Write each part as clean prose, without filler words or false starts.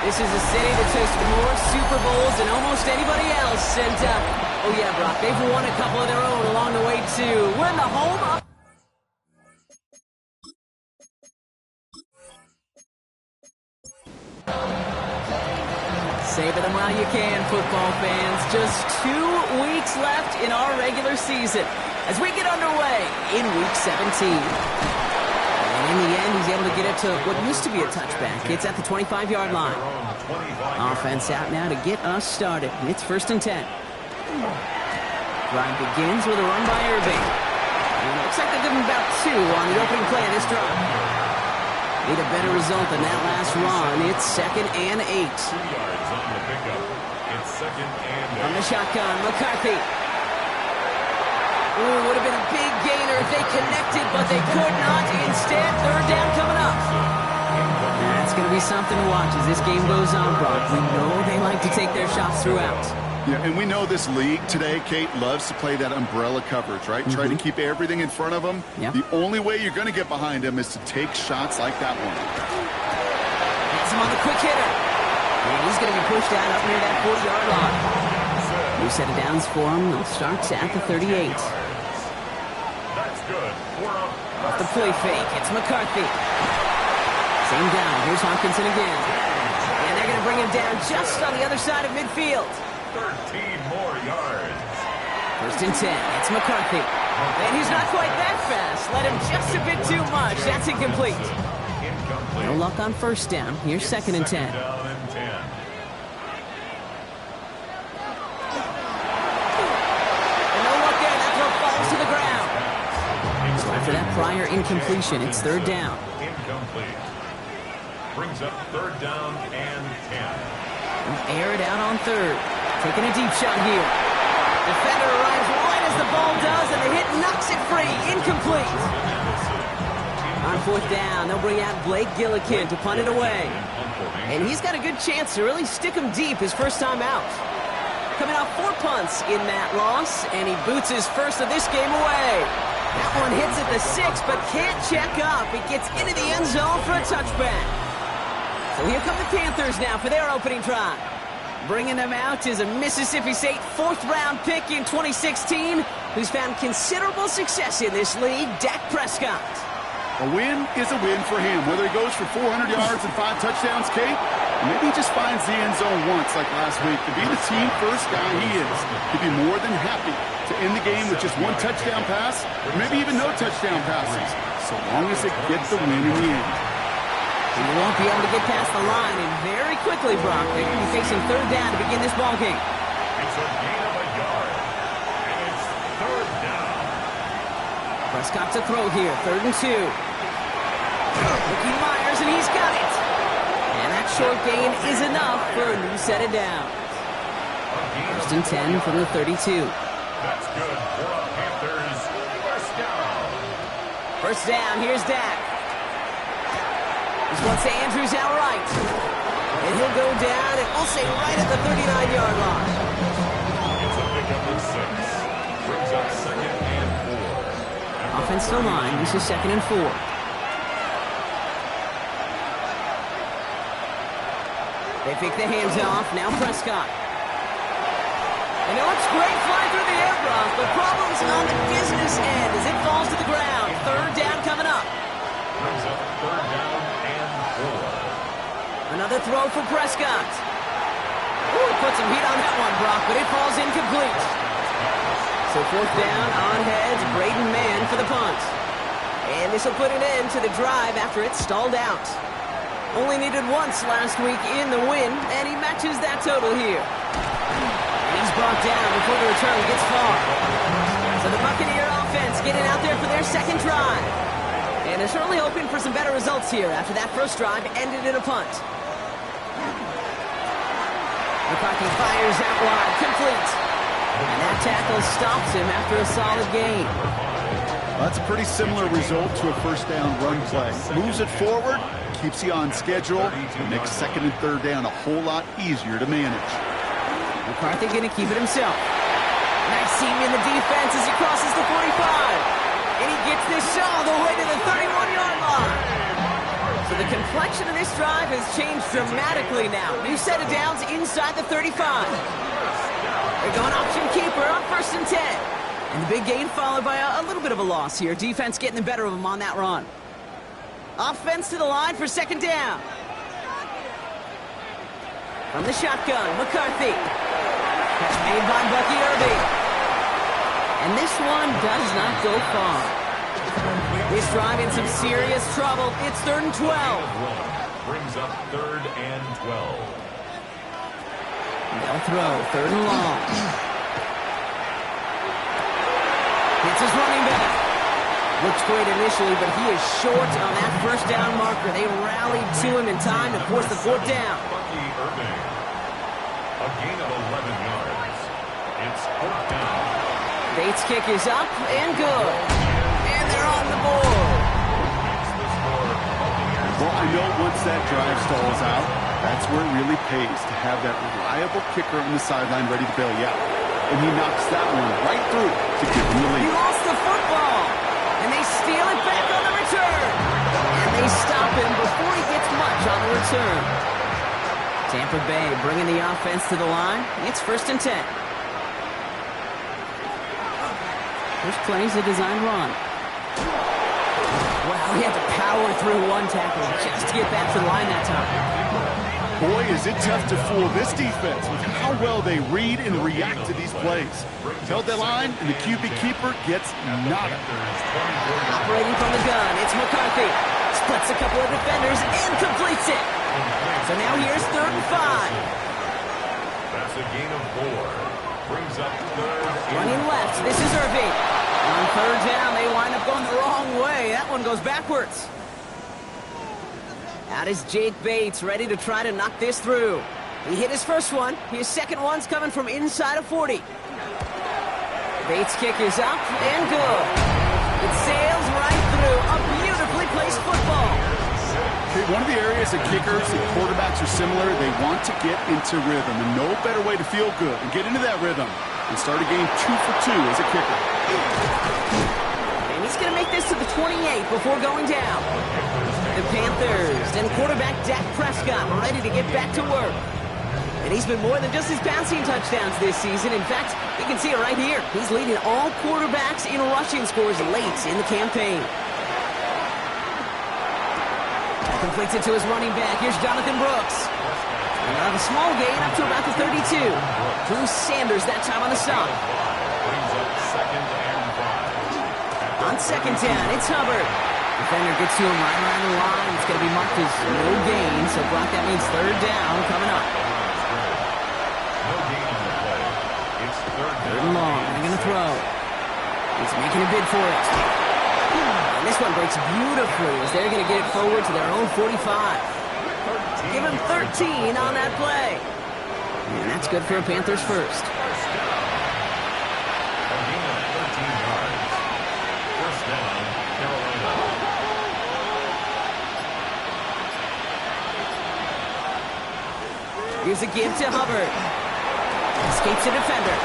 This is a city that toasts more Super Bowls than almost anybody else. And, oh yeah, Brock, they've won a couple of their own along the way, too. We're in the home of... Savor them while you can, football fans. Just 2 weeks left in our regular season as we get underway in Week 17. And in the end, he's able to get it to what used to be a touchback. It's at the 25-yard line. Offense out now to get us started. It's 1st and 10. Drive begins with a run by Irving. And it looks like they'll give him about 2 on the opening play of this drive. Need a better result than that last run. It's 2nd and 8. 2 yards on the pickup. It's 2nd and 8. On the shotgun, McCarthy. Ooh, would have been a big gainer if they connected, but they could not. Instead, 3rd down coming up. That's going to be something to watch as this game goes on, Brock. We know they like to take their shots throughout. Yeah, and we know this league today, Kate, loves to play that umbrella coverage, right? Try to keep everything in front of them. Yep. The only way you're going to get behind them is to take shots like that one. Has him on the quick hitter. And he's going to be pushed out up near that 40-yard line. New set of downs for him. They'll start at the 38. That's good. Off the play fake, it's McCarthy. Same down, here's Hopkinson again. And they're going to bring him down just on the other side of midfield. 13 more yards. 1st and 10, it's McCarthy. And he's not quite that fast. Let him just a bit too much. That's incomplete. No luck on 1st down. Here's 2nd and 10. Down and 10. And no luck there. That throw falls to the ground. So after that prior incompletion, it's 3rd down. Incomplete. Brings up 3rd down and 10. Air it out on 3rd. Taking a deep shot here. Defender arrives right as the ball does, and the hit knocks it free. Incomplete. On 4th down, they'll bring out Blake Gillikin to punt it away. And he's got a good chance to really stick him deep his first time out. Coming off 4 punts in that loss, and he boots his first of this game away. That one hits at the 6, but can't check up. It gets into the end zone for a touchback. So here come the Panthers now for their opening drive. Bringing them out is a Mississippi State 4th-round pick in 2016 who's found considerable success in this league, Dak Prescott. A win is a win for him, whether he goes for 400 yards and 5 touchdowns, Kate, or maybe he just finds the end zone once like last week. To be the team-first guy he is, he'd be more than happy to end the game with just 1 touchdown pass, or maybe even no touchdown passes, so long as it gets the win in the end. And they won't be able to get past the line, and very quickly, Brock, they're going to be facing 3rd down to begin this ball game. It's a gain of a yard, and it's 3rd down. Prescott to throw here, 3rd and 2. Ricky Myers, and he's got it. And that short gain is enough for a new set of downs. 1st and 10 from the 32. That's good for a Panthers first down. First down, here's Dak. This one's to Andrews outright. And he'll go down, and we'll say right at the 39-yard line. It's a pickup of 6. Brings up 2nd and 4. Offensive line, this is 2nd and 4. They pick the hands off, now Prescott. And it looks great flying through the air, Brock, but problems on the business end as it falls to the ground. 3rd down coming up. Brings up 3rd down and 4. Another throw for Prescott. Ooh, put some heat on that one, Brock, but it falls incomplete. So 4th down on heads, Braden Mann for the punt. And this will put an end to the drive after it stalled out. Only needed once last week in the win, and he matches that total here. And he's brought down before the return gets far. So the Buccaneer offense getting out there for their 2nd drive. And they're certainly hoping for some better results here after that first drive ended in a punt. McCarthy fires out wide, complete. And that tackle stops him after a solid gain. That's a pretty similar result to a first down run play. Moves it forward, keeps you on schedule, makes second and third down a whole lot easier to manage. McCarthy going to keep it himself. Nice seam in the defense as he crosses the 45. And he gets this all the way to the 31-yard line. So the complexion of this drive has changed dramatically now. New set of downs inside the 35. They're going option keeper on 1st and 10. And the big gain followed by a little bit of a loss here. Defense getting the better of them on that run. Offense to the line for 2nd down. From the shotgun, McCarthy. Catch made by Bucky Irving. And this one does not go far. This drive in some serious trouble. It's 3rd and 12. Brings up 3rd and 12. They'll throw 3rd and long. It's his running back. Looks great initially, but he is short on that first down marker. They rallied to him in time to force the 4th down. Bucky Irving. A gain of 11 yards. It's 4th down. Bates' kick is up and good. And they're on the board. Well, I know once that drive stalls out, that's where it really pays to have that reliable kicker on the sideline ready to bail you out. And he knocks that one right through to give him the lead. He lost the football. And they steal it back on the return. And they stop him before he gets much on the return. Tampa Bay bringing the offense to the line. It's 1st and 10. There's plays a designed run. Wow, he had to power through one tackle just to get back to the line that time. Boy, is it tough to fool this defense with how well they read and react to these plays. Held that line, and the QB keeper gets nada. Operating from the gun, it's McCarthy. Splits a couple of defenders and completes it. So now here's 3rd and 5. That's a gain of 4. Brings up 3rd. Running left, this is Irving. On 3rd down, they wind up going the wrong way. That one goes backwards. Out is Jake Bates, ready to try to knock this through. He hit his first one. His second one's coming from inside of 40. Bates' kick is up and good. It sails right through. A beautifully placed football. Okay, one of the areas that kickers and quarterbacks are similar, they want to get into rhythm. And no better way to feel good and get into that rhythm and start a game 2 for 2 as a kicker. And he's going to make this to the 28 before going down. The Panthers and quarterback Dak Prescott ready to get back to work. And he's been more than just his passing touchdowns this season. In fact, you can see it right here. He's leading all quarterbacks in rushing scores late in the campaign. Completes it to his running back. Here's Jonathan Brooks. And a small gain up to about the 32. Drew Sanders that time on the stop. On 2nd down, it's Hubbard. Defender gets to him right around the line. It's going to be marked as no gain. So, Brock, that means 3rd down coming up. Third and long. They're going to throw. He's making a bid for it. And this one breaks beautifully as they're going to get it forward to their own 45. Give him 13 on that play. And that's good for a Panthers first. Here's a give to Hubbard. Escapes a defender.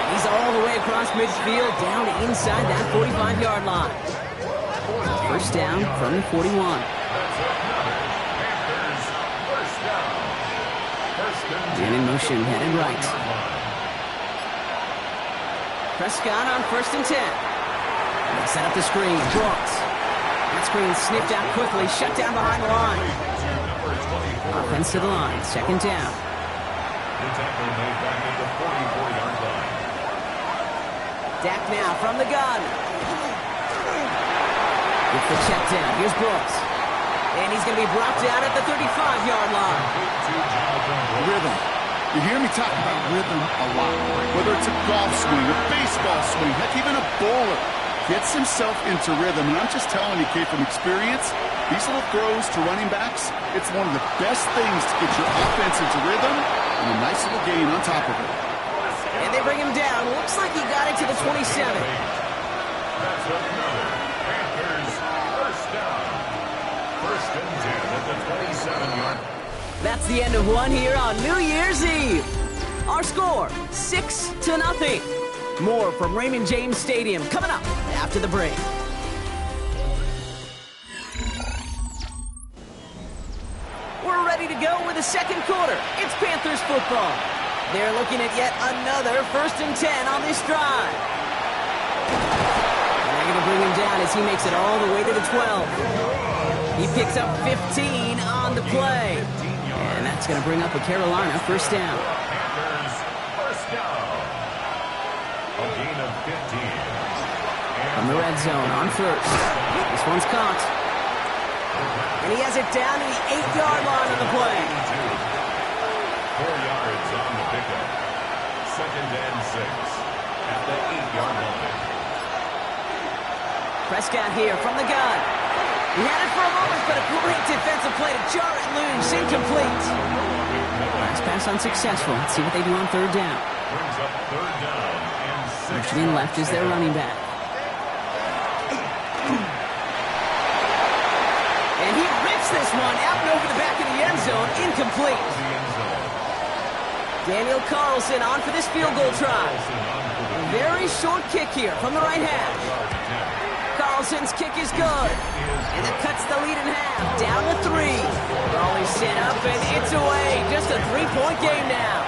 He's all the way across midfield, down to inside that 45-yard line. First down from the 41. And in motion, headed right. Prescott on 1st and 10. They set up the screen. Brooks. That screen sniffed out quickly, shut down behind the line. Offense to the line, 2nd down. Dak now from the gun. Gets the check down. Here's Brooks. And he's going to be brought down at the 35-yard line. Rhythm. You hear me talk about rhythm a lot. Whether it's a golf swing, a baseball swing, heck, even a bowler gets himself into rhythm. And I'm just telling you, Kate, from experience, these little throws to running backs, it's one of the best things to get your offense into rhythm and a nice little gain on top of it. And they bring him down. Looks like he got it to the 27. another. Panthers first down. First and 10 at the 27-yard. That's the end of one here on New Year's Eve. Our score, 6-0. More from Raymond James Stadium coming up after the break. We're ready to go with the second quarter. It's Panthers football. They're looking at yet another first and 10 on this drive. And they're going to bring him down as he makes it all the way to the 12. He picks up 15 on the play. And that's going to bring up a Carolina first down. Panthers first down. A gain of 15. From the red zone on first. This one's caught. And he has it down to the 8-yard line on the play. 4 yards on the pickup. Second and 6 at the 8-yard line. Prescott here from the gun. He had it for a moment, but a great defensive play to jar it loose. Incomplete. Last pass unsuccessful. Let's see what they do on third down. Brings up third down and 6. Motioning left is their running back. And he rips this one out and over the back of the end zone. Incomplete. Daniel Carlson on for this field goal try. Very short kick here from the right hash. Carlson's kick is good. And that cuts the lead in half. Down to 3. Raleigh set up and it's away. Just a 3-point game now.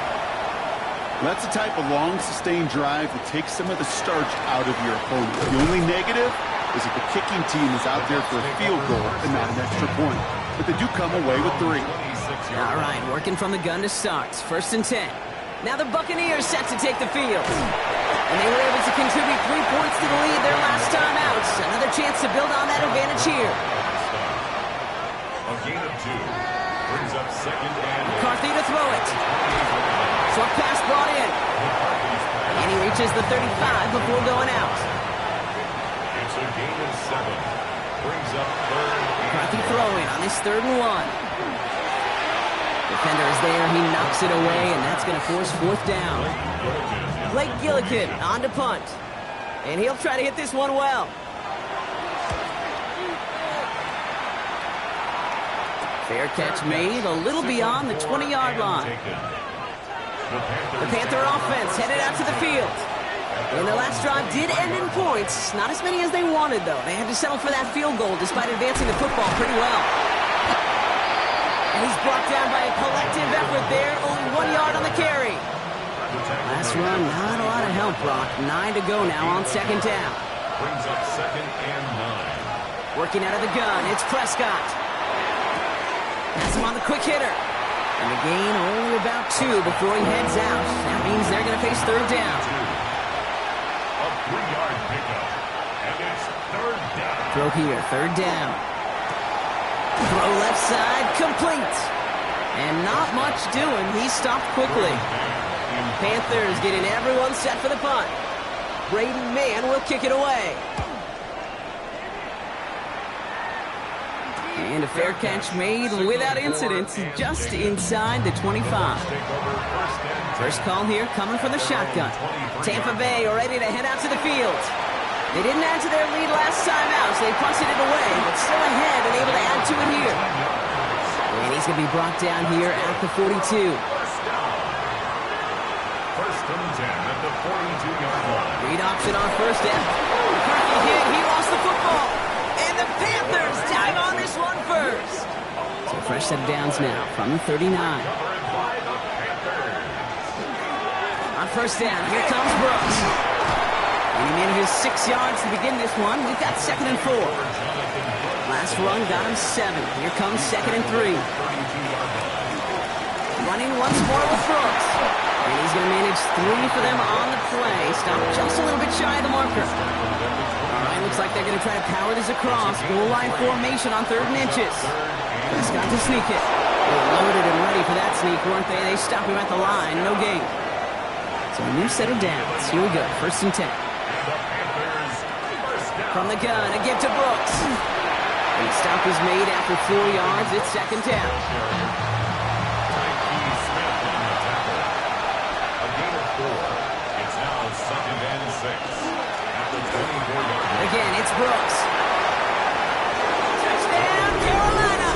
That's the type of long, sustained drive that takes some of the starch out of your opponent. The only negative is if the kicking team is out there for a field goal and not an extra point. But they do come away with 3. All right, working from the gun to start. First and 10. Now the Buccaneers set to take the field. And they were able to contribute 3 points to the lead their last time out. Another chance to build on that advantage here. A gain of 2. Brings up second and 8. McCarthy to throw it. Short pass brought in. And he reaches the 35 before going out. It's a gain of 7. Brings up third. McCarthy throwing on this 3rd and 1. Defender is there. He knocks it away, and that's going to force 4th down. Blake Gillikin on to punt. And he'll try to hit this one well. Fair catch made a little beyond the 20-yard line. The Panther offense headed out to the field. And their last drive did end in points. Not as many as they wanted, though. They had to settle for that field goal despite advancing the football pretty well. And he's brought down by a collective effort there. Only 1 yard on the carry. Last run, not a lot of help, Brock. 9 to go now on second down. Brings up second and 9. Working out of the gun, it's Prescott. That's him on the quick hitter. And the gain only about 2 before he heads out. That means they're going to face third down. A 3-yard pickup. And it's third down. Throw here, third down. Throw left side, complete. And not much doing. He stopped quickly. Panthers getting everyone set for the punt. Braden Mann will kick it away. And a fair catch made without incident, just inside the 25. First call here coming from the shotgun. Tampa Bay ready to head out to the field. They didn't add to their lead last time out, so they punted it away, but still ahead and able to add to it here. And he's going to be brought down here at the 42. First and 10 at the 42-yard line. Read option on first down. McCarthy hit, he lost the football. And the Panthers dive on this one first. So a fresh set of downs now from the 39. On first down, here comes Brooks. And he manages 6 yards to begin this one. We've got second and 4. Last run got him 7. Here comes second and 3. Running once more with Brooks. And he's going to manage 3 for them on the play. Stopped just a little bit shy of the marker. All right, looks like they're going to try to power this across. Goal line formation on 3rd and inches. Prescott to sneak it. They're loaded and ready for that sneak, weren't they? They stop him at the line. No gain. So a new set of downs. Here we go. First and 10. From the gun, again to Brooks. And the stop is made after 4 yards. It's second down. Again, Brooks. Touchdown, Carolina!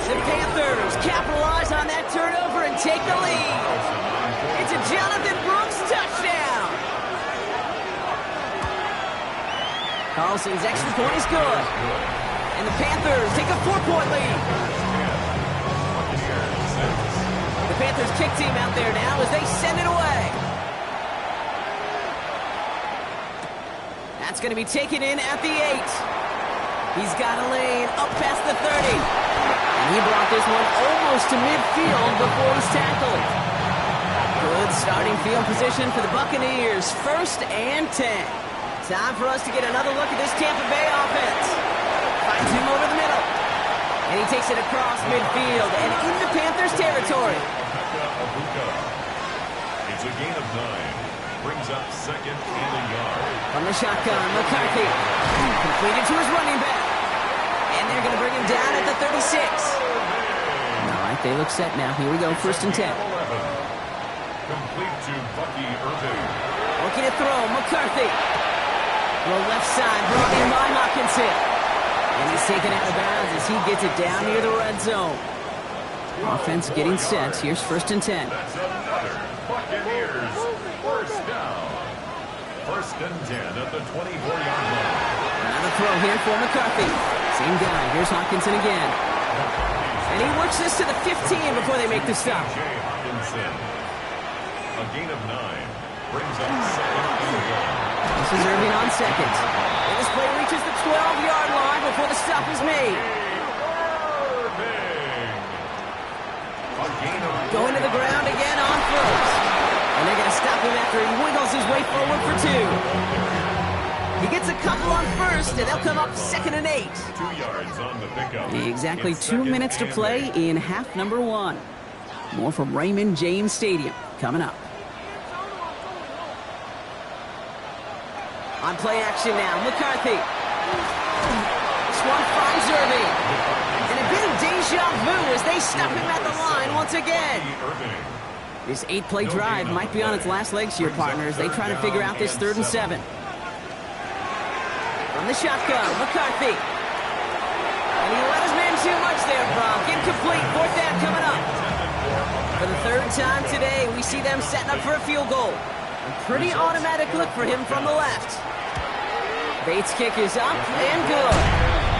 The Panthers capitalize on that turnover and take the lead. It's a Jonathan Brooks touchdown. Carlson's extra point is good. And the Panthers take a 4-point lead. The Panthers kick team out there now as they send it away. That's going to be taken in at the 8. He's got a lane up past the 30. And he brought this one almost to midfield before he's tackled. Good starting field position for the Buccaneers. 1st and 10. Time for us to get another look at this Tampa Bay offense. Finds him over the middle. And he takes it across midfield and into Panthers territory. It's a gain of 9. Brings up 2nd and a yard. From the shotgun, McCarthy. Completed to his running back. And they're going to bring him down at the 36. All right, they look set now. Here we go, 1st and 10. Complete to Bucky Irving. Looking to throw, McCarthy. The left side brought in by Hawkinson. And he's taken out of bounds as he gets it down near the red zone. Offense getting set. Here's 1st and 10. That's another Buccaneers 1st down. 1st and 10 at the 24-yard line. Another throw here for McCarthy. Same guy. Here's Hawkinson again. And he works this to the 15 before they make the stop. Hawkinson. A gain of 9. Brings up 2nd and 1. This is Irving on 2nd. And this play reaches the 12-yard line before the stop is made. Going to the ground again on 1st. And they're going to stop him after he wiggles his way forward for 2. He gets a couple on 1st, and they'll come up 2nd and 8. 2 yards on the pickup. Exactly 2 minutes to play in half number 1. More from Raymond James Stadium coming up. On play action now, McCarthy. This one finds Irving. And a bit of deja vu as they stop him at the line once again. This 8-play drive might be on its last legs here, partners. They try to figure out this 3rd and 7. From the shotgun, McCarthy. And he let his man too much there, Brock. Incomplete, 4th down coming up. For the 3rd time today, we see them setting up for a field goal. A pretty automatic look for him from the left. Bates' kick is up and good.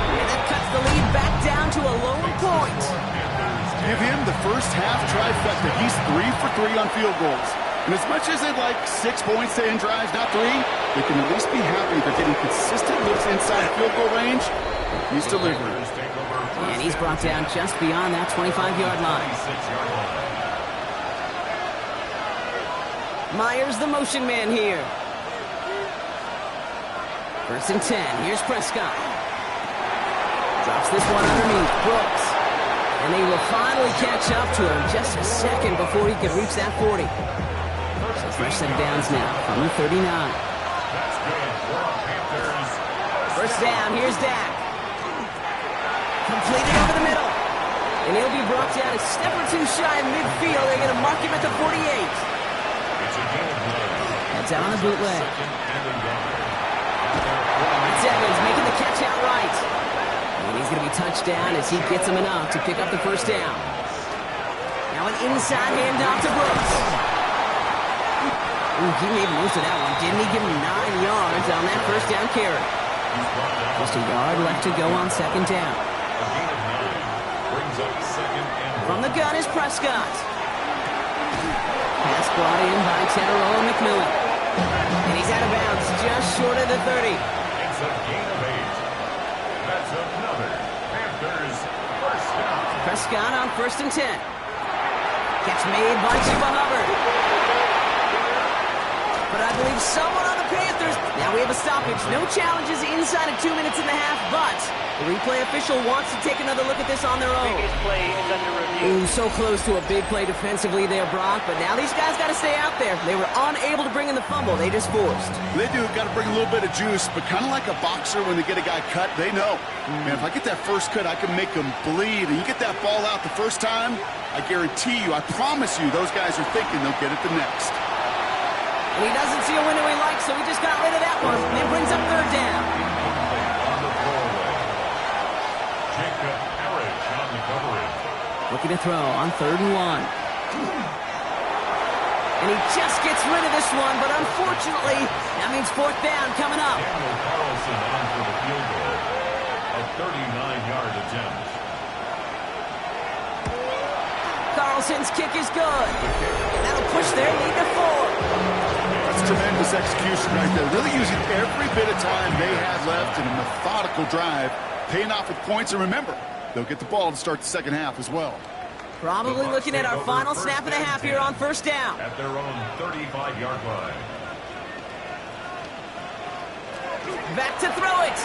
And that cuts the lead back down to a lone point. Give him the first half trifecta. He's 3 for 3 on field goals. And as much as they'd like 6 points to end drives, not 3, they can at least be happy they're getting consistent looks inside field goal range. He's delivering. And he's brought down just beyond that 25-yard line. Myers, the motion man here. 1st and 10. Here's Prescott. Drops this one underneath. Brooks. And they will finally catch up to him just a second before he could reach that 40. So fresh set of downs now from the 39. 1st down. Here's Dak. Completed over the middle. And he'll be brought down a step or 2 shy of midfield. They're going to mark him at the 48. That's out on a bootleg. It's Evans making the catch outright. And he's going to be touched down as he gets him enough to pick up the 1st down. Now an inside handoff to Brooks. Ooh, he made most of that one, didn't he? Give him 9 yards on that 1st down carry. Just a yard left to go on 2nd down. From the gun is Prescott. Pass brought in by Teterola McMillan. And he's out of bounds just short of the 30. It's a gain of 8. That's another Panthers 1st down. Prescott on 1st and 10. Catch made by Chuba Hubbard. But I believe someone on the Panthers. Now we have a stoppage. No challenges inside of 2 minutes and a half, but the replay official wants to take another look at this on their own. Biggest play is under review. Ooh, so close to a big play defensively there, Brock, but now these guys got to stay out there. They were unable to bring in the fumble. They just forced. They do. Got to bring a little bit of juice, but kind of like a boxer when they get a guy cut, they know. Man, if I get that first cut, I can make him bleed. And you get that ball out the first time, I guarantee you, I promise you, those guys are thinking they'll get it the next. And he doesn't see a window he likes, so he just got rid of that one. And it brings up 3rd down. Looking to throw on 3rd and 1. And he just gets rid of this one, but unfortunately, that means 4th down coming up. Daniel Carlson on for the field goal. A 39-yard attempt. Carlson's kick is good. And that'll push their lead to 4. That's tremendous execution right there. Really using every bit of time they have left in a methodical drive, paying off with points. And remember, they'll get the ball to start the second half as well. Probably looking at our final snap of the half here on 1st down. At their own 35-yard line. Back to throw it.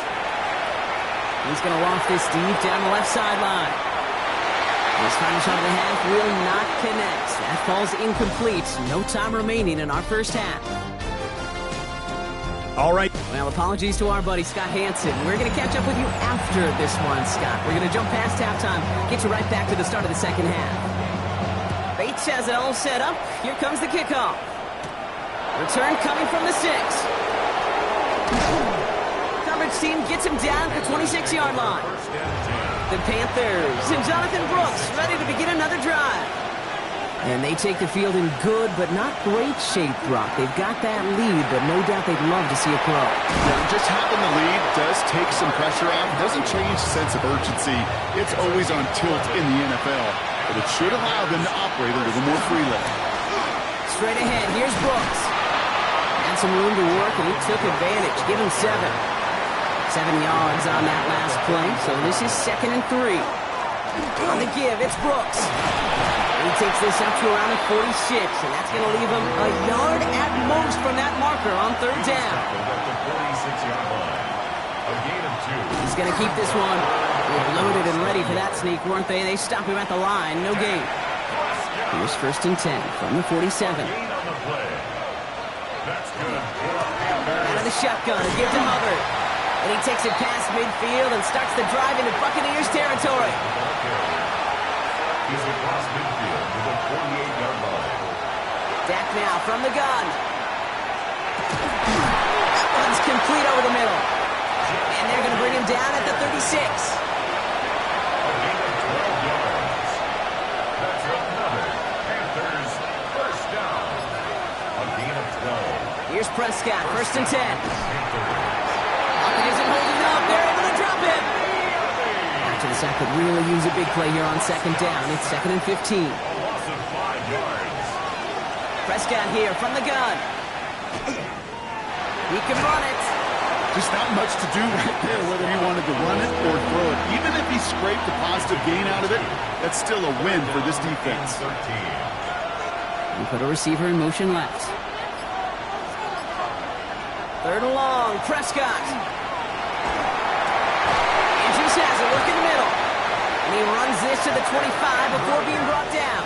He's going to loft this deep down the left sideline. His final shot of the half will not connect. That falls incomplete. No time remaining in our first half. All right. Well, apologies to our buddy Scott Hansen. We're going to catch up with you after this one, Scott. We're going to jump past halftime, get you right back to the start of the second half. Bates has it all set up. Here comes the kickoff. Return coming from the 6. Coverage team gets him down at the 26-yard line. The Panthers and Jonathan Brooks ready to begin another drive. And they take the field in good but not great shape, Brock. They've got that lead, but no doubt they'd love to see it grow. Yeah, just having the lead does take some pressure off. It doesn't change the sense of urgency. It's always on tilt in the NFL, but it should allow them to operate a little more freely. Straight ahead, here's Brooks. Had some room to work, and he took advantage. Give him 7. 7 yards on that last play, so this is 2nd and 3. On the give, it's Brooks. He takes this up to around the 46, and that's going to leave him a yard at most from that marker on 3rd down. He's going to keep this one. They were loaded and ready for that sneak, weren't they? They stop him at the line. No gain. Here's 1st and 10 from the 47. Out of the shotgun, give to Hubbard. And he takes it past midfield and starts the drive into Buccaneers territory. He's across midfield to the 48-yard line. Dak now from the gun. That one's complete over the middle. And they're going to bring him down at the 36. A gain of 12 yards. That's another Panthers first down. A gain of 12. Here's Prescott, 1st and 10. He isn't holding up. They're able to drop him. After the sack could really use a big play here on 2nd down. It's 2nd and 15. A loss of 5 yards. Prescott here from the gun. He can run it. Just not much to do right there, whether he wanted to run it or throw it. Even if he scraped a positive gain out of it, that's still a win for this defense. We put a receiver in motion left. 3rd and long, Prescott. Andrews has it, work in the middle. And he runs this to the 25 before being brought down.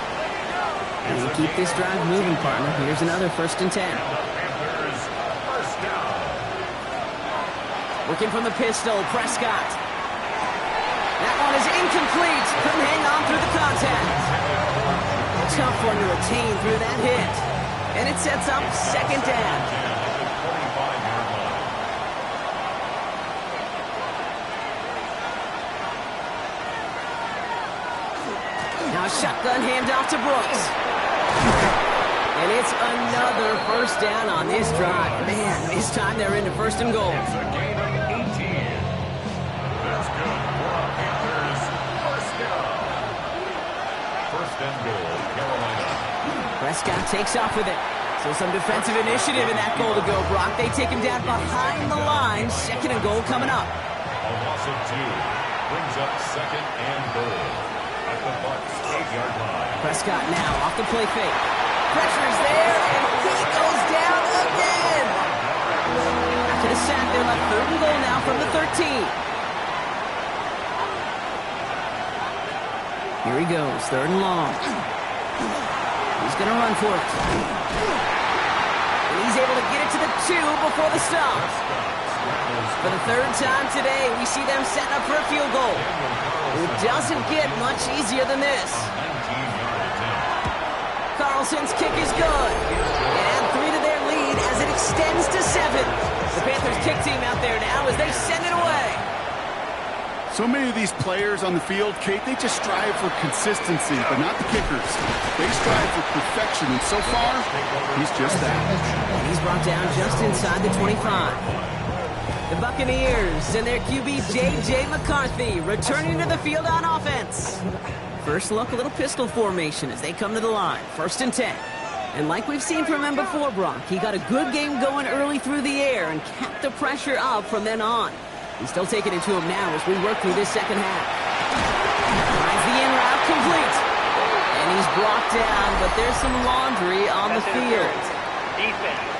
And we keep this drive moving, partner. Here's another 1st and 10. Working from the pistol, Prescott. That one is incomplete. Couldn't hang on through the contact. Tough one to retain through that hit. And it sets up 2nd down. Now a shotgun handoff to Brooks. And it's another 1st down on this drive. Man, this time they're into 1st and goal. It's a gain of 18. That's good for our Panthers. 1st down. 1st and goal, Carolina. Prescott takes off with it. So some defensive initiative in that goal to go, Brock. They take him down behind the line. 2nd and goal coming up. A loss of 2. Brings up 2nd and goal. At the Bucs 8-yard line. Prescott now off the play fake. Pressure is there, and he goes down again. After the sack, they're left 3rd and goal now from the 13. Here he goes, 3rd and long. He's going to run for it. And he's able to get it to the 2 before the stop. For the 3rd time today, we see them setting up for a field goal. It doesn't get much easier than this. Carlson's kick is good. And 3 to their lead as it extends to 7. The Panthers kick team out there now as they send it away. So many of these players on the field, Kate, they just strive for consistency, but not the kickers. They strive for perfection, and so far, he's just that. And he's brought down just inside the 25. The Buccaneers and their QB, J.J. McCarthy, returning to the field on offense. First look, a little pistol formation as they come to the line. 1st and 10. And like we've seen from him before, Brock, he got a good game going early through the air and kept the pressure up from then on. He's still taking it to him now as we work through this second half. Finds the in route complete. And he's brought down, but there's some laundry on the field. Defense.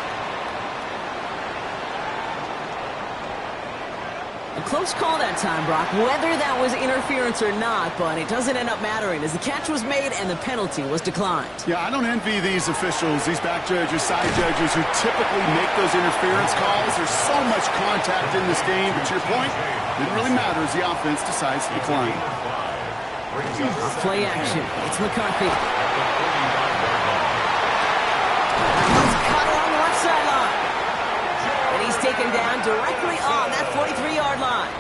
A close call that time, Brock, whether that was interference or not, but it doesn't end up mattering as the catch was made and the penalty was declined. Yeah, I don't envy these officials, these back judges, side judges who typically make those interference calls. There's so much contact in this game, but to your point, it really matters the offense decides to decline. Off play action. It's McCarthy. He's caught along the left sideline. And he's taken down directly on that 43-yard line.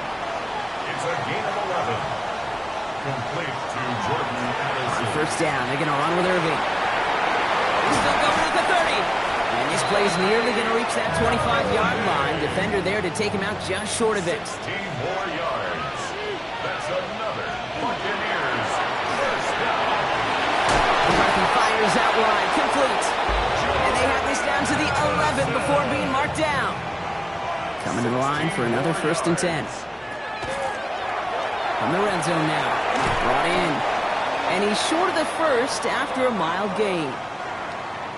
It's a gain of 11. Complete to Jordan Addison. First down, they're going to run with Irving. He's still going at the 30. And this play's nearly going to reach that 25-yard line. Defender there to take him out just short of it. 16 more yards. That's another Buccaneers first down. McCarthy fires out wide, complete. And they have this down to the 11 before being marked down. Coming to the line for another 1st and 10. From the red zone now. Brought in. And he's short of the first after a mild gain.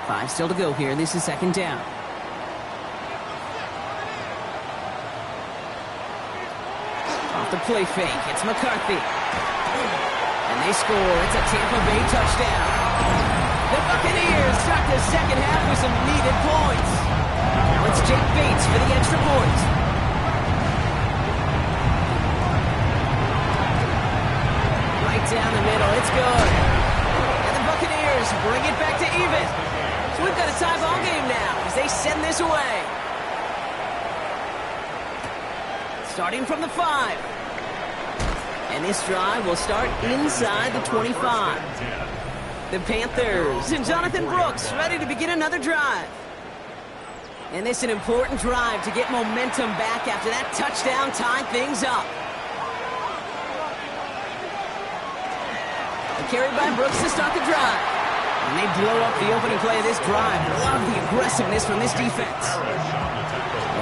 5 still to go here. This is 2nd down. Off the play fake. It's McCarthy. And they score. It's a Tampa Bay touchdown. The Buccaneers start the second half with some needed points. Now it's Jake Bates for the extra point. Right down the middle. It's good. And the Buccaneers bring it back to even. So we've got a tie ball game now as they send this away. Starting from the 5. And this drive will start inside the 25. The Panthers and Jonathan Brooks ready to begin another drive. And this is an important drive to get momentum back after that touchdown tied things up. Carried by Brooks to start the drive. And they blow up the opening play of this drive. Love the aggressiveness from this defense.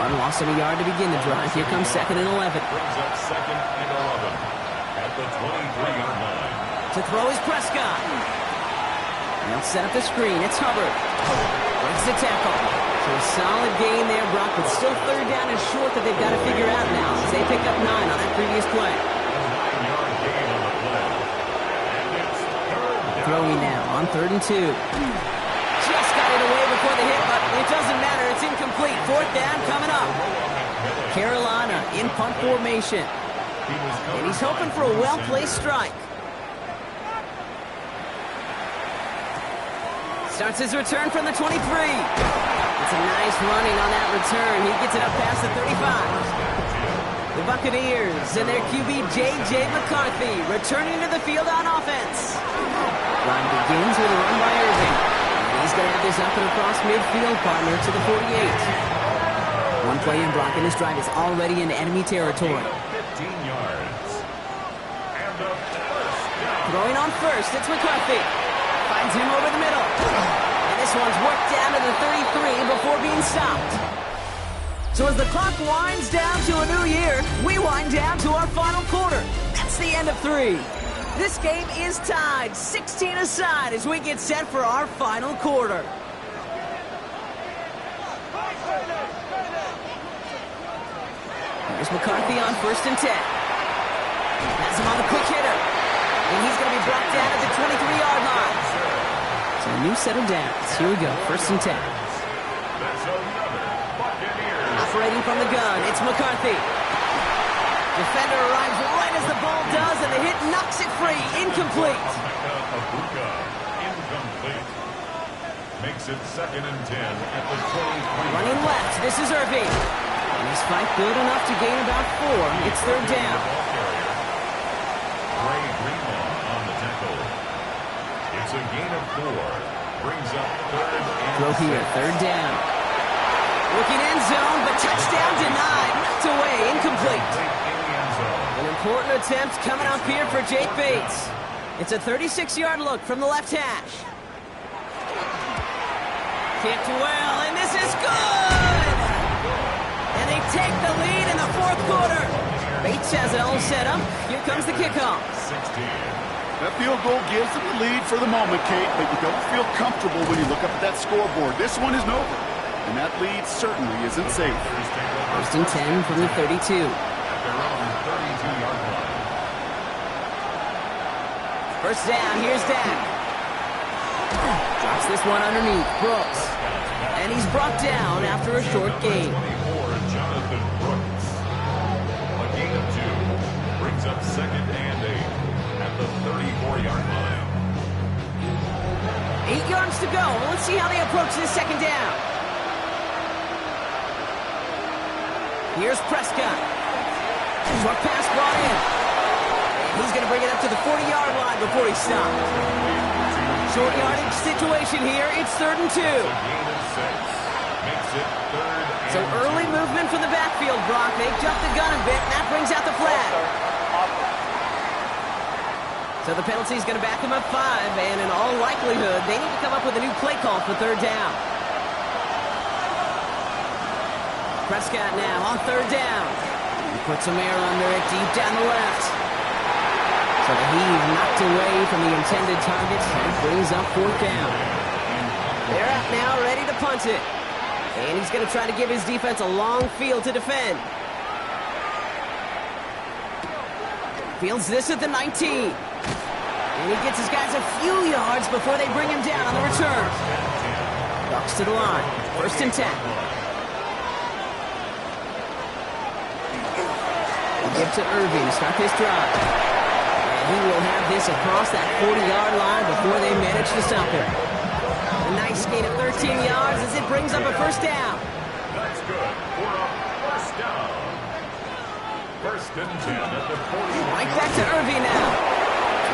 One loss of a yard to begin the drive. Here comes 2nd and 11. Brings up 2nd and 11 at the 23-yard line. To throw is Prescott. And they'll set up the screen. It's Hubbard. Breaks the tackle. So a solid gain there, Brock, but still 3rd down and short that they've got to figure out now as they pick up 9 on that previous play. 9-yard gain on the play. And it's 3rd down. Throwing now on 3rd and 2. Just got it away before the hit, but it doesn't matter. It's incomplete. 4th down coming up. Carolina in punt formation. And he's hoping for a well-placed strike. Starts his return from the 23. It's a nice running on that return. He gets it up past the 35. The Buccaneers and their QB, J.J. McCarthy, returning to the field on offense. Line begins with a run by Irving. And he's going to have this up and across midfield, partner, to the 48. One play in, Brock, and this drive is already in enemy territory. 15 yards. And the first down. Throwing on first, it's McCarthy. Finds him over the middle. And this one's worked down to the 33 before being stopped. So as the clock winds down to a new year, we wind down to our final quarter. That's the end of 3. This game is tied 16 aside as we get set for our final quarter. Here's McCarthy on 1st and 10. Has him on the quick hitter. And he's going to be brought down at the 23-yard line. So a new set of downs. Here we go. 1st and 10. That's another Buccaneers. Operating from the gun, it's McCarthy. Defender arrives right as the ball does, and the hit knocks it free. Incomplete. Buca, incomplete. Makes it 2nd and 10 at the 23. Running left, this is Irving. And his fight good enough to gain about 4. It's 3rd down. Ray Greenlaw on the tackle. It's a gain of 4. Brings up third and Throw here, 6. third down. Looking end zone, but touchdown denied. Knocked away, incomplete. In the end zone. An important attempt coming up here for Jake Bates. It's a 36-yard look from the left hash. Kicked well, and this is good! And they take the lead in the fourth quarter. Bates has it all set up. Here comes the kickoff. 16. That field goal gives them the lead for the moment, Kate, but you don't feel comfortable when you look up at that scoreboard. This one isn't over, and that lead certainly isn't safe. First and 10 from the 32. At their own 32-yard line. First down, here's Dak. Drops this one underneath, Brooks. And he's brought down after a short gain. 24, Jonathan Brooks. A gain of 2. Brings up second and 8 at the 34-yard line. 8 yards to go. Let's see how they approach this second down. Here's Prescott. Short pass brought in. And he's going to bring it up to the 40-yard line before he stops. Short yardage situation here. It's 3rd and 2. A gain of 6. Makes it 3rd and So early movement from the backfield, Brock. They jumped the gun a bit, and that brings out the flag. So the penalty is going to back them up 5, and in all likelihood, they need to come up with a new play call for 3rd down. Prescott now on 3rd down. He puts some air under it deep down the left. So the heave knocked away from the intended target and brings up 4th down. They're out now, ready to punt it. And he's going to try to give his defense a long field to defend. Fields this at the 19. And he gets his guys a few yards before they bring him down on the return. Ducks to the line. 1st and 10. Give to Irving to start this drive. And he will have this across that 40-yard line before they manage to stop him. A nice gain of 13 yards as it brings up a 1st down. That's good for a 1st down. 1st and 10 at the 40. Right back to Irving now.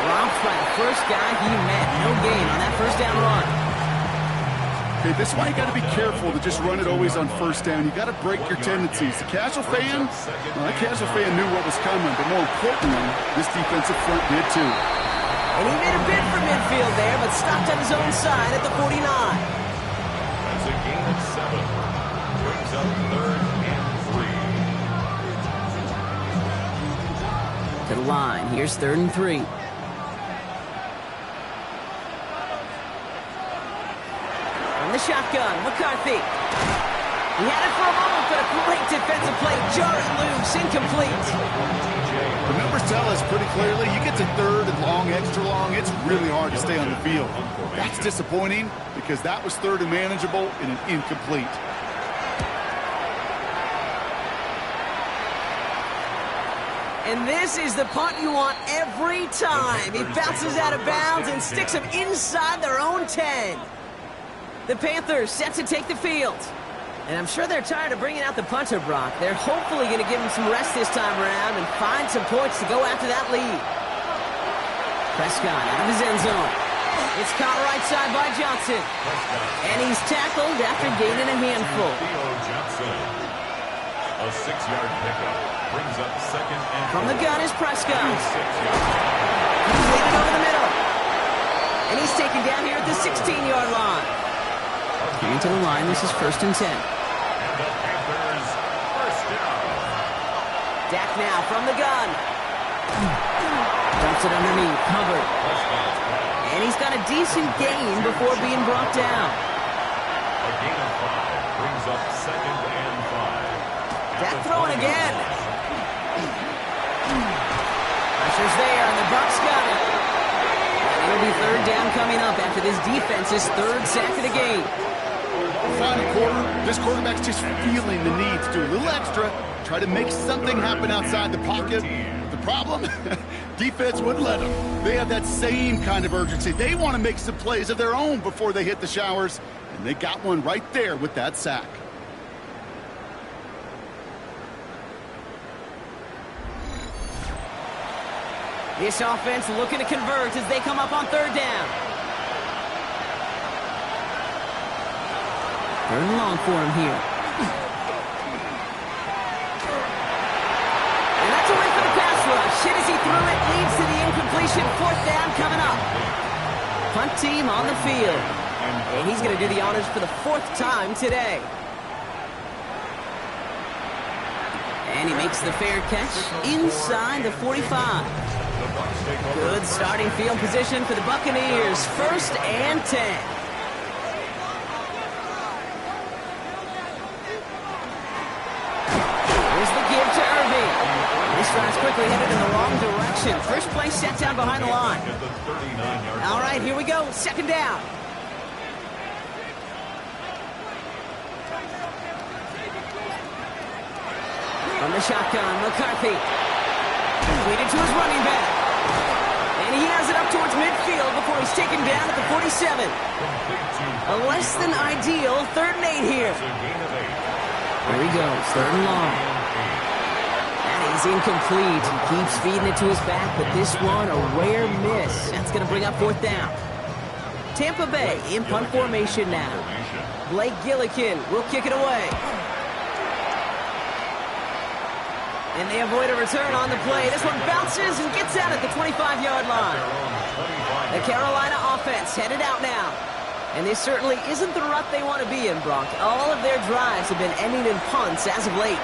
Dropped by the first guy he met. No gain on that 1st down run. Okay, this is why you got to be careful to just run it always on 1st down. You got to break your tendencies. The casual fan, well, that casual fan knew what was coming, but more importantly, this defensive front did too. And he made a bid for midfield there, but stopped on his own side at the 49. That's a gain of 7. Brings up 3rd and 3. To the line. Here's 3rd and 3. On the shotgun, McCarthy. He had it for a moment, but a great defensive play. Jarred loose, incomplete. The numbers tell us pretty clearly, you get to 3rd and long, extra long, it's really hard to stay on the field. That's disappointing because that was 3rd and manageable and an incomplete. And this is the punt you want every time. He bounces out of bounds and sticks him inside their own 10. The Panthers set to take the field. And I'm sure they're tired of bringing out the punter, Brock. They're hopefully going to give him some rest this time around and find some points to go after that lead. Prescott out of his end zone. It's caught right side by Johnson. And he's tackled after gaining a handful. Theo Johnson. A 6-yard pickup. Brings up 2nd and 4. From the gun is Prescott. 6 yards. He's leading over the middle. And he's taken down here at the 16-yard line. Into the line, this is 1st and 10. And the Panthers 1st down. Dak now from the gun. Dumps it underneath, covered. And he's got a decent gain before being brought down. A gain of 5 brings up 2nd and 5. Dak throwing again. Pressure's there, and the Bucs got it. And it'll be 3rd down coming up after this defense's 3rd sack of the game. Final quarter, this quarterback's just feeling the need to do a little extra, try to make something happen outside the pocket. But the problem, defense wouldn't let them. They have that same kind of urgency. They want to make some plays of their own before they hit the showers, and they got one right there with that sack. This offense looking to convert as they come up on third down. Third and long for him here. And that's a win for the pass rush. Hit as he threw it, leads to the incompletion. Fourth down coming up. Punt team on the field. And he's going to do the honors for the fourth time today. And he makes the fair catch inside the 45. Good starting field position for the Buccaneers. First and 10. This drive's quickly headed in the wrong direction. First play set down behind the line. All right, here we go. Second down. From the shotgun, McCarthy. Completed to his running back. And he has it up towards midfield before he's taken down at the 47. A less than ideal 3rd and 8 here. There he goes, 3rd and long. He's incomplete. He keeps feeding it to his back, but this one, a rare miss. That's going to bring up 4th down. Tampa Bay in punt formation now. Blake Gillikin will kick it away. And they avoid a return on the play. This one bounces and gets out at the 25-yard line. The Carolina offense headed out now. And this certainly isn't the rut they want to be in, Brock. All of their drives have been ending in punts as of late.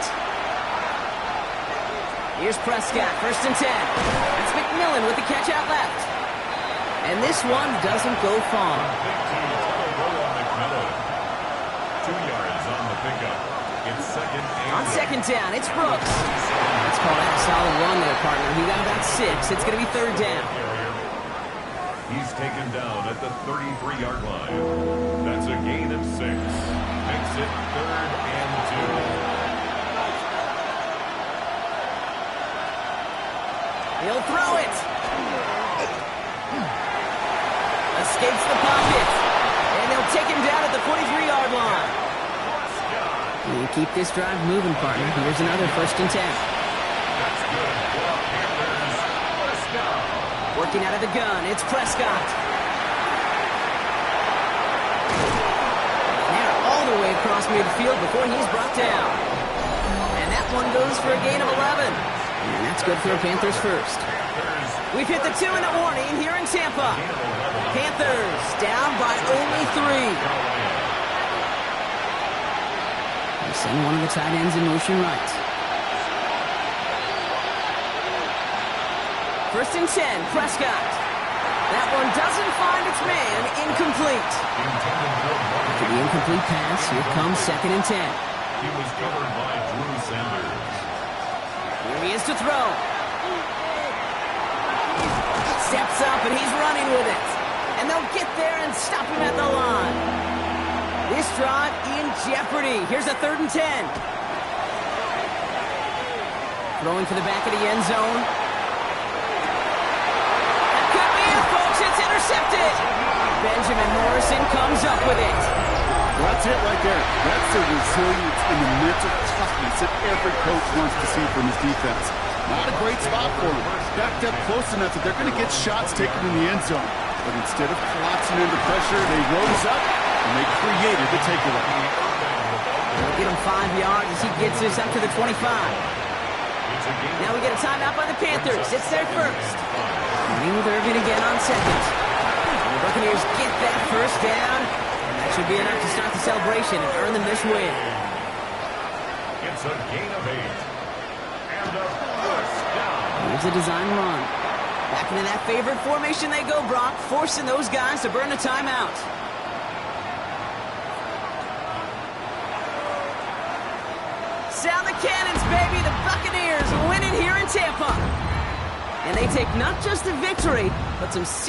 Here's Prescott, 1st and 10. That's McMillan with the catch out left. And this one doesn't go far. 2 yards on the pickup. It's second and on 2nd down, it's Brooks. Let's call that a solid run there, partner. He got about 6. It's going to be 3rd down. He's taken down at the 33-yard line. That's a gain of 6. Makes it 3rd and 2. He'll throw it. Escapes the pocket. And they'll take him down at the 43-yard line. You keep this drive moving, partner. Here's another 1st and 10. That's good. Prescott. Working out of the gun, it's Prescott. They're all the way across midfield before he's brought down. And that one goes for a gain of 11. And that's good for a Panthers first. We've hit the 2-minute warning here in Tampa. Panthers down by only 3. They send one of the tight ends in motion right. 1st and 10, Prescott. That one doesn't find its man, incomplete. After the incomplete pass, here comes 2nd and 10. He was covered by Drew Sanders. Here he is to throw. Steps up and he's running with it. And they'll get there and stop him at the line. This drive in jeopardy. Here's a 3rd and 10. Throwing for the back of the end zone. That could be it, folks. It's intercepted. Benjamin Morrison comes up with it. Well, that's it right there. That's the resilience and the mental toughness that every coach wants to see from his defense. Not a great spot for him. Backed up close enough that they're going to get shots taken in the end zone. But instead of collapsing under pressure, they rose up and they created the takeaway. They'll get him 5 yards as he gets this up to the 25. Now we get a timeout by the Panthers. It's their first. Running with Irvin again on 2nd. And the Buccaneers get that 1st down. And that should be enough to start the celebration and earn them this win. It's a gain of 8. And a 1st down. Here's a design run. Back into that favorite formation they go, Brock, forcing those guys to burn a timeout. Sound the cannons, baby. The Buccaneers winning here in Tampa. And they take not just the victory, but some serious